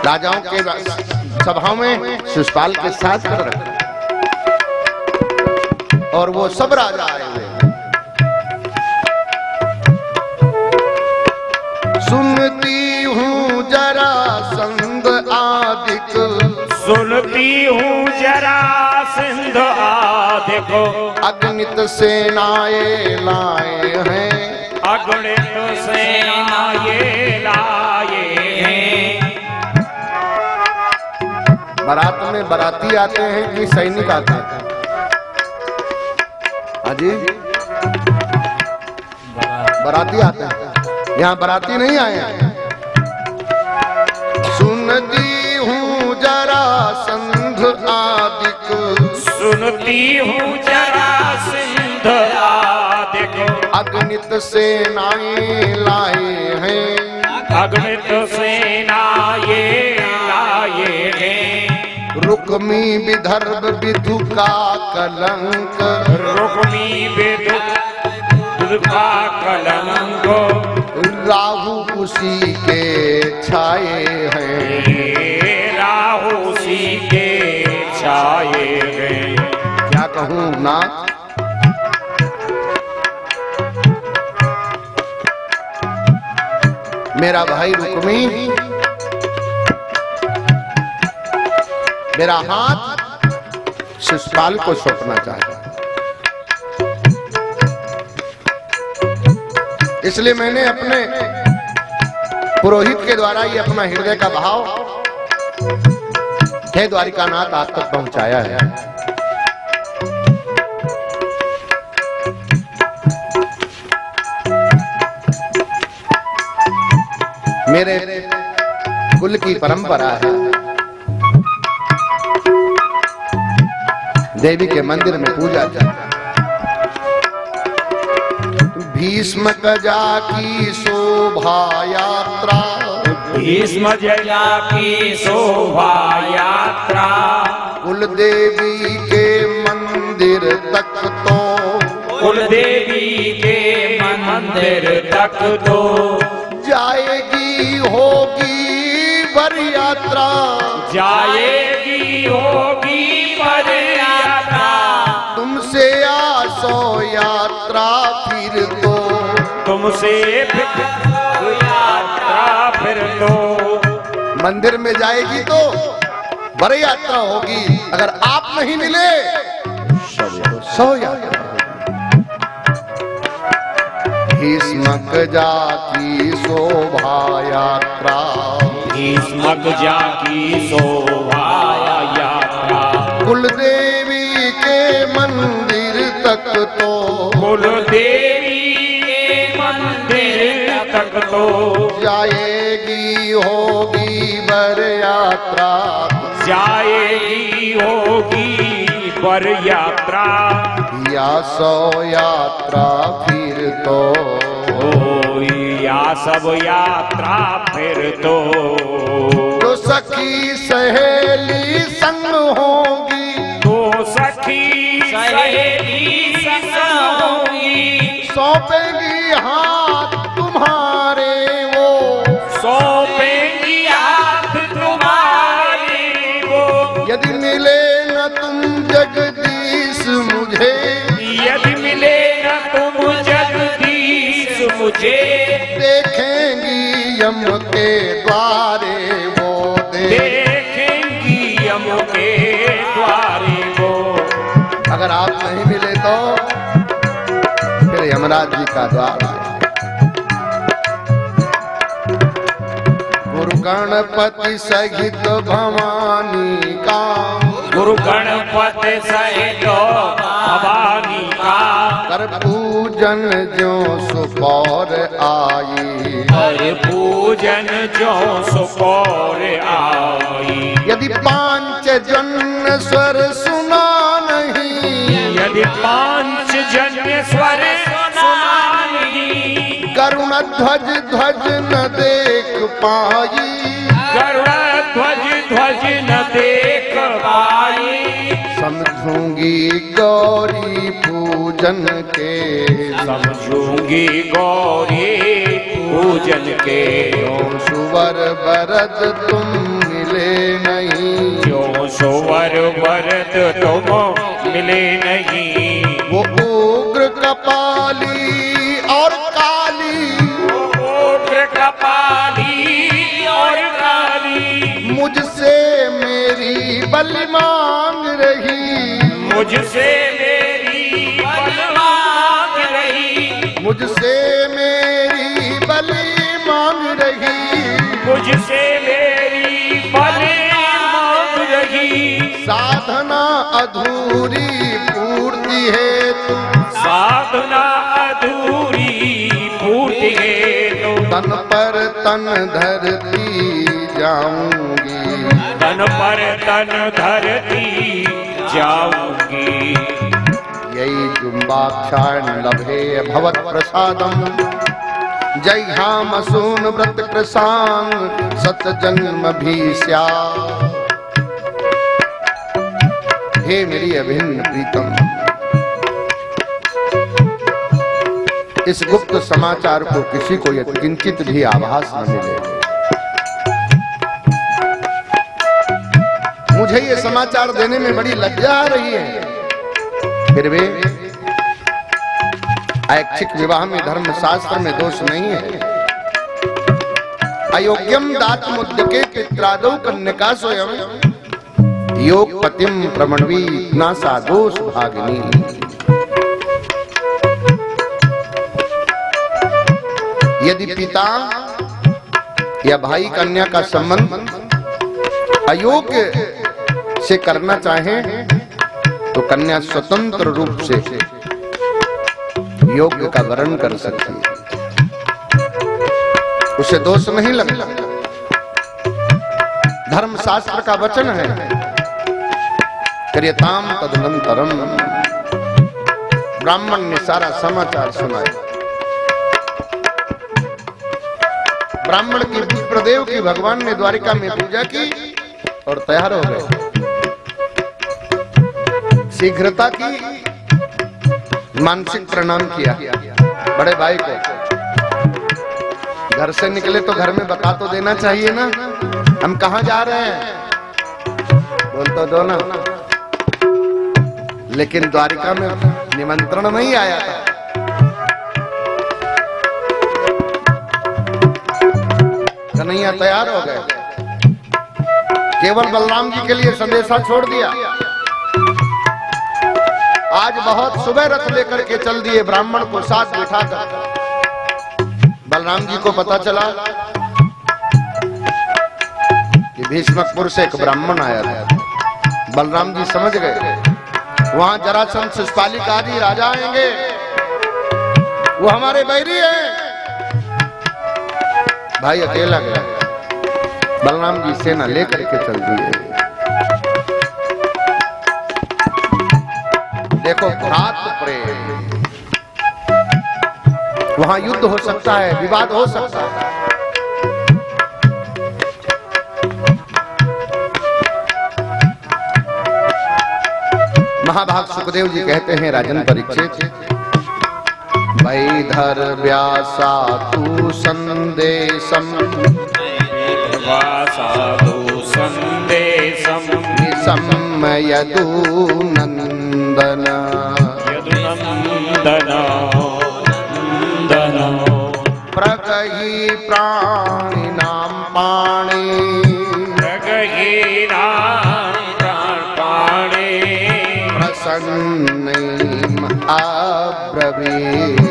राजाओं के सभाओं में शिशुपाल के साथ कर रखा, और वो सब राजा आए हुए। सुनती हूँ जरासंध आदिक, सुनती हूँ जरासंध आदिक, अगणित सेनाएं लाए हैं, अगणित सेनाएं लाए हैं। बारात में बाराती आते हैं कि सैनिक आते हैं? हाजी बाराती आते हैं, यहाँ बाराती नहीं आए हैं। सुनती हूँ जरासंध आदिक, सुनती हूँ जरासंध आदिक, अगणित सेनाएं लाए हैं, अगणित सेनाएं लाए हैं। रुक्मी विदर्भ विधु का कलंक, रुक्मी विधु का कलंक, राहु उसी के छाए हैं, राहु उसी के छाए हैं। क्या कहूँ ना, मेरा भाई रुक्मी मेरा हाथ शिशुपाल को सौंपना चाहता, इसलिए मैंने अपने पुरोहित के द्वारा ये अपना हृदय का भाव हे द्वारिकानाथ आप तक पहुंचाया है। मेरे कुल की परंपरा है देवी के मंदिर में पूजा की। भीष्म गजा की शोभा यात्रा, भीष्म गजा की शोभा यात्रा, कुल देवी के मंदिर तक तो, कुल देवी के मंदिर तक तो जाएगी होगी वर यात्रा, जाएगी होगी वर यात्रा, तुमसे आसो यात्रा फिर तो, तुमसे यात्रा फिर तो। मंदिर में जाएगी तो वर यात्रा होगी, अगर आप नहीं मिले सो यात्रा होगी। भीष्म गजा की शोभा यात्रा, भीष्म गजा की शोभा यात्रा, कुल देवी के मंदिर तक तो, कुल देवी के मंदिर तक तो जाएगी होगी वर यात्रा, जाएगी होगी वर यात्रा, या सो यात्रा फिर तो, या सब यात्रा फिर तो। जो सखी सहेली संग होगी, तो सखी सहेली संग होगी, सौंपेगी हाथ तुम्हारे वो, सौंपेगी हाथ तुम्हारे वो। यदि मिले न तुम जगदीश मुझे, यदि मिले न तुम जगदीश मुझे, देखेंगी यम के द्वारे वो, देखेंगी यम के द्वारे वो। अगर आप नहीं मिले तो फिर यमराज जी का द्वार है। गुरु गणपति सहित भवानी का, गुरु गणपति सहित भवानी का, कर पूजन जो सुपौर आई, कर पूजन जो सुपौर आई। यदि पांच जन स्वर सुना नहीं, यदि पांच जन्य स्वर सुना नहीं, करुण ध्वज ध्वज न देख पाई, करुण ध्वज ध्वज न देख पाई। समझूंगी गौरी पूजन के, समझूंगी गौरी पूजन के। जो सुवर वरद तुम मिले नहीं, जो सुवर वरद तुम मिले नहीं, वो उग्र कपाली और काली, उग्र कपाली और काली, मुझसे मेरी बलि मांग रही, मुझसे मेरी बलि मांग रही, मुझसे मेरी बलि मांग रही, मुझसे मेरी बलि मांग रही। साधना अधूरी पूर्ति है तू, साधना अधूरी पूर्ति है तो, तन पर तन धरती जाऊंगी, तन पर तन धरती जाऊंगी। यही जुम्बाक्षाण लभे भवत प्रसादम, जय हाम सून व्रत कृषांग सत जन्म भी स्या। हे मेरी अभिन्न प्रीतम, इस गुप्त समाचार को किसी को किंचित भी आभास न मिले। मुझे ये समाचार देने में बड़ी लज्जा आ रही है, फिर भी ऐच्छिक विवाह में धर्म शास्त्र में दोष नहीं है। अयोग्यम दातमुद्यके पित्रादौ कन्यका स्वयं योग पतिम प्रमणवी न साधोष भागिनी। यदि पिता या भाई कन्या का संबंध अयोग्य से करना चाहे तो कन्या स्वतंत्र रूप से योग्य का वरण कर सकती है, उसे दोष नहीं लगता। धर्मशास्त्र का वचन है क्रियताम तदनंतरम। ब्राह्मण ने सारा समाचार सुनाया। ब्राह्मण की विप्रदेव की भगवान ने द्वारिका में पूजा की और तैयार हो गए। शीघ्रता की मानसिक प्रणाम किया बड़े भाई को। घर से निकले तो घर में बता तो देना चाहिए ना, हम कहाँ जा रहे हैं बोल तो दो ना। लेकिन द्वारिका में निमंत्रण नहीं आया था। कन्हैया तैयार हो गए, केवल बलराम जी के लिए संदेशा छोड़ दिया। आज बहुत सुबह रथ लेकर के चल दिए, ब्राह्मण को साथ बिठाकर। बलराम जी को पता चला कि भीष्मकपुर से एक ब्राह्मण आया था। बलराम जी समझ गए वहां जरासंध शिशुपालिक आदि राजा आएंगे, वो हमारे बैरी हैं। भाई अकेला गया, बलराम जी सेना लेकर के चल दिए। देखो भ्रात प्रेम, वहां युद्ध हो सकता है, विवाद हो सकता है। महाभाग सुखदेव जी कहते हैं राजन परीक्षित, वैधर व्यासा तु संदेशम यदु नंदन प्रगहि प्राणिनां पाणि प्रसन्नैम अब्रवीत्।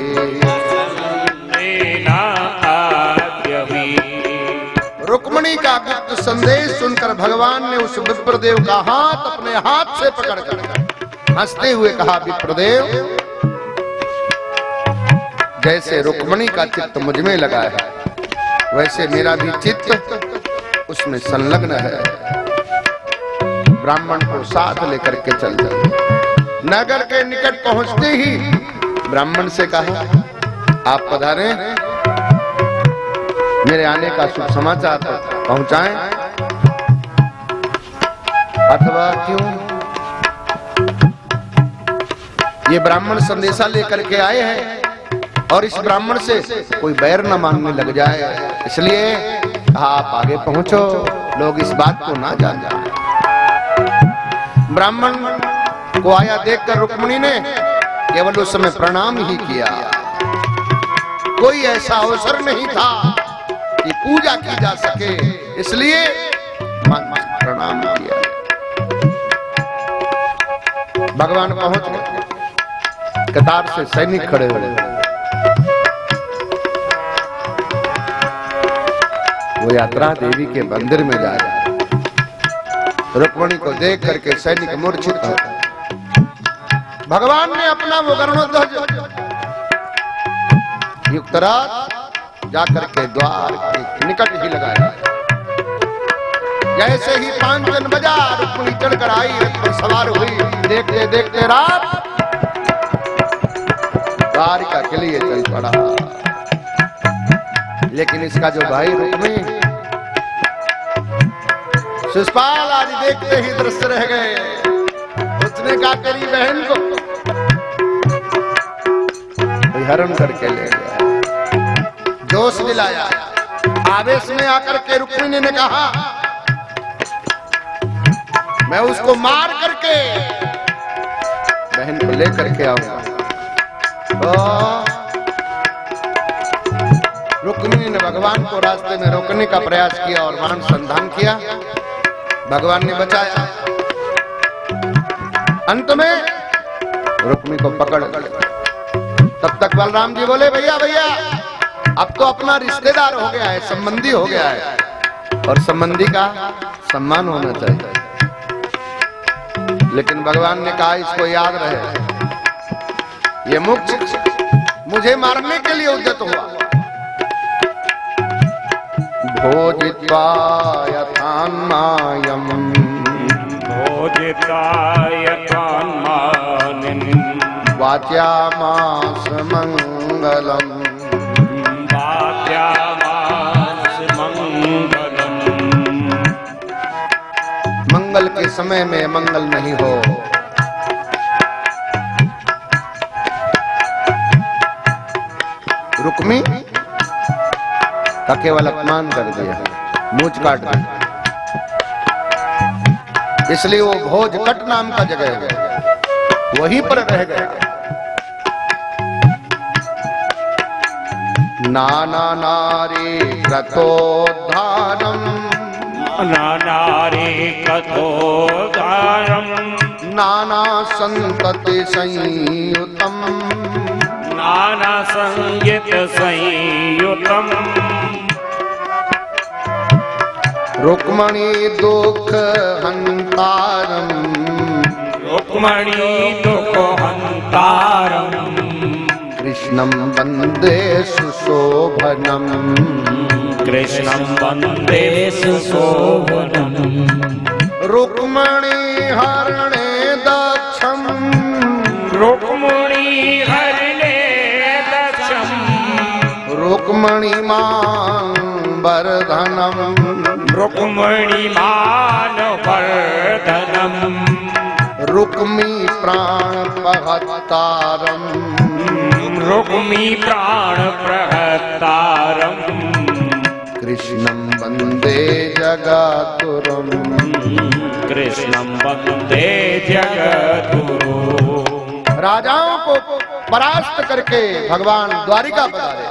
रुक्मिणी का गुप्त संदेश सुनकर भगवान ने उस विप्रदेव का हाथ अपने हाथ से पकड़कर हंसते हुए कहा, विप्रदेव जैसे रुक्मिणी का चित्त मुझ में लगा है, वैसे मेरा भी चित्त उसमें संलग्न है। ब्राह्मण को साथ लेकर के चल जाए। नगर के निकट पहुंचते ही ब्राह्मण से कहा, आप पधारे, मेरे आने का शुभ समाचार पहुंचाएं अथवा क्यों। ये ब्राह्मण संदेशा लेकर के आए हैं और इस ब्राह्मण से कोई बैर न मानने लग जाए, इसलिए आप आगे पहुंचो, लोग इस बात को ना जान जाए। ब्राह्मण को आया देखकर रुक्मिणी ने केवल उस समय प्रणाम ही किया। कोई ऐसा अवसर नहीं था कि पूजा की जा सके, इसलिए प्रणाम किया। भगवान पहुंच गए, कतार से सैनिक खड़े हुए। वो यात्रा देवी के मंदिर में जा रहे। रुक्मिणी को देख करके सैनिक मूर्छित हो। भगवान ने अपना वो गरुड़ध्वज युक्तराज जाकर के द्वार के निकट ही लगाया। जैसे ही 5 दिन बजा, रुक्मिणी चढ़कर आई, रथ पर सवार हुई। देखते देखते रात द्वारिका के लिए चल पड़ा। लेकिन इसका जो भाई रुक्मिणी शिशुपाल आदि देखते ही दृश्य रह गए। उसने कहा तेरी बहन को हरण करके ले गया, जोश दिलाया। आवेश में आकर के रुक्मिणी ने कहा, मैं उसको मार करके बहन को लेकर के आऊंगा। रुक्मिणी ने भगवान को रास्ते में रोकने का प्रयास किया और वहां संधान किया, भगवान ने बचाया। अंत में रुक्मिणी को पकड़, तब तक बलराम जी बोले भैया भैया अब तो अपना रिश्तेदार हो गया है, संबंधी हो गया है, और संबंधी का सम्मान होना चाहिए। लेकिन भगवान ने कहा इसको याद रहे, ये मुझे मारने के लिए उद्यत हुआ। भोजित्वा यथान्मायम् भोजित्वा यथान्मानिम् वाच्यामास मंगलम् वाच्यामास मंगलम्। मंगल के समय में मंगल नहीं हो। रुक्मी का केवल अपमान कर दिया, मूंछ काट दी, इसलिए वो भोजकट नाम का जगह है, वहीं पर रह गया। नाना नारी क्रतोद्धारम नानारे कथोद्धारम नाना संतति संयुतम नाना संगीत संयुतम रुक्मणी दुख हंतारम रुक्मणी दुख हंतारम कृष्णं वंदे सुशोभनम कृष्णं वंदे सुशोभनम रुक्मणी हरणे दक्षम रुक्मणी हरणे दक्षम रुक्मणी मां वर्धनम रुक्मणी मान वर्धनम रुक्मी प्राणपहत्तारम रुक्मी प्राण प्रहत्तारम कृष्णं वंदे जगद्गुरुम कृष्णं वंदे जगद्गुरु। राजाओं को परास्त करके भगवान द्वारिका पधारे।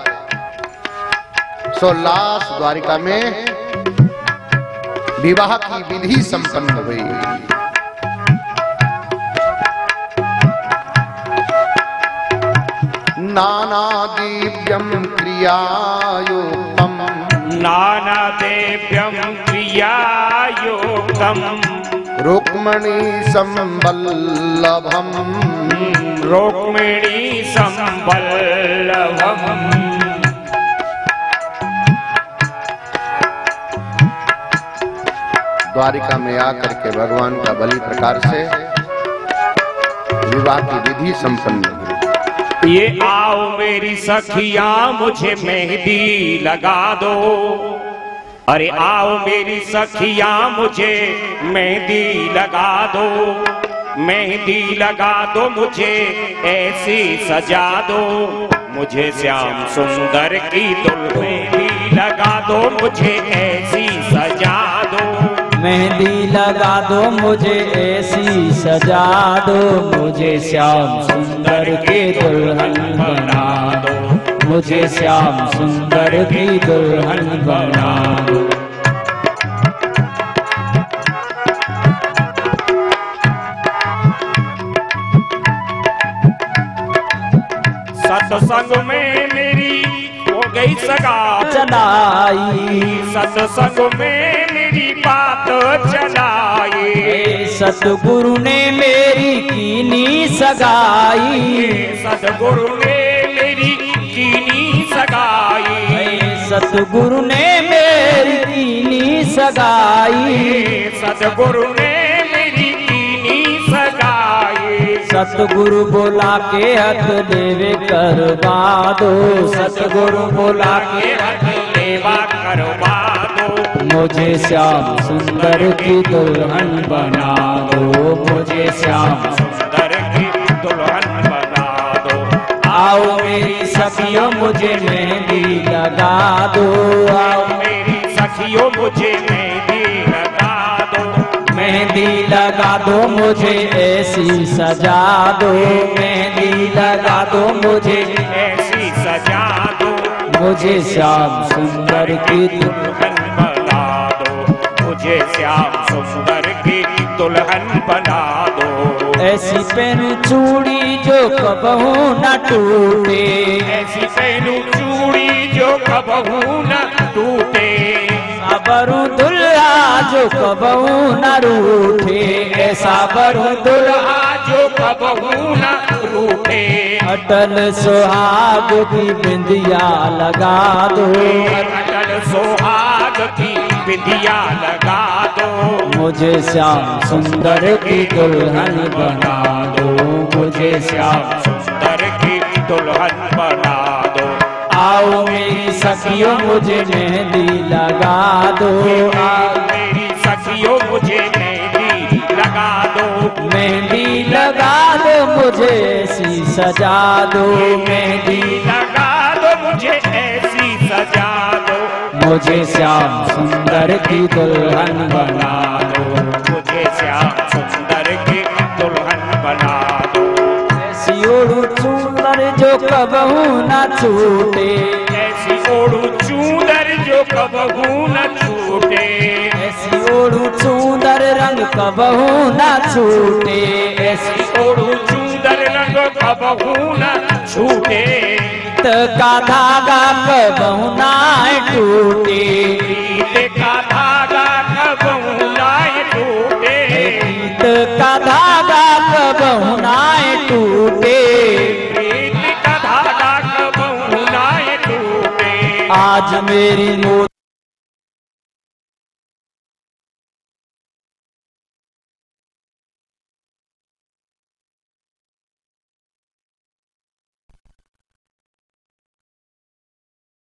सोल्लास द्वारिका में विवाह की विधि संपन्न हुई। नाना दिव्यम क्रियायुक्तम नाना दिव्यम क्रियायुक्तम रुक्मणी संवल्लभम रुक्मिणी संवल्लभम द्वारिका में आकर के भगवान का बलि प्रकार से विवाह की विधि संपन्न हुई। ये आओ मेरी सखियां मुझे मेहंदी लगा दो, अरे आओ मेरी सखियां मुझे मेहंदी लगा दो, मेहंदी लगा दो मुझे ऐसी सजा दो, मुझे श्याम सुंदर की दुल्हन मेहंदी लगा दो मुझे ऐसी सजा दो, मेहंदी लगा दो मुझे ऐसी सजा दो, मुझे श्याम सुंदर की दुल्हन बना दो, मुझे श्याम सुंदर की दुल्हन बना दो। सत्संग में मेरी हो गई सगा चलाई, सत्संग में मेरी बात चलाई, सतगुरु ने मेरी कीनी सगाई, सतगुरु ने मेरी कीनी सगाई, सतगुरु ने मेरी कीनी सगाई, सतगुरु ने मेरी कीनी सगाई, सतगुरु बोला के हथ देवे करवा दो, सतगुरु बोला के हथ देवा करवा दो, मुझे श्याम सुंदर की दुल्हन बना दो, मुझे श्याम सुंदर की दुल्हन बना दो। आओ मेरी सखियों मुझे मेहंदी लगा दो, आओ मेरी सखियों मुझे मेहंदी लगा दो, मेहंदी लगा दो मुझे ऐसी सजा दो, मेहंदी लगा दो मुझे ऐसी सजा दो, मुझे श्याम सुंदर की दुल्हन बना दो, मुझे श्याम सुंदर की दुल्हन बना दो। ऐसी पहनू चूड़ी जो कबहू न टूटे, ऐसी पहनू चूड़ी जो कबहू न टूटे, बरू दुल्हा जो कबहू न रूठे, ऐसा बरू दुल्हा जो कबहू न रूठे। अटल सुहाग की बिंदिया लगा दो, अटल सुहाग की बिंदिया लगा दो। मुझे श्याम सुंदर की दुल्हन बना दो, मुझे श्याम सुंदर की दुल्हन बना दो। आओ मेरी सखियों मुझे मेहंदी लगा दो, मेरी सखियों मुझे मेहंदी लगा दो। मेहंदी लगा दो मुझे ऐसी सजा दो, मेहंदी लगा दो मुझे ऐसी सजा दो। मुझे श्याम सुंदर की दुल्हन बना दो, मुझे श्याम सुंदर की दुल्हन बना दो। ऐसी ओढ़ू चूनर जो कबहू न छूटे, ऐसी ओढ़ू चूदर जो कबहू न छूटे, ऐसी ओढ़ू चूंदर रंग कबहू न छूटे, ऐसी ओढ़ू चूदर रंग कबहू न छूटे। प्रीत का धागा कबहू न टूटे, प्रीत का धागा कबहू न टूटे, प्रीत का धागा कबहू न टूटे, प्रीत का धागा कबहू न टूटे। आज मेरी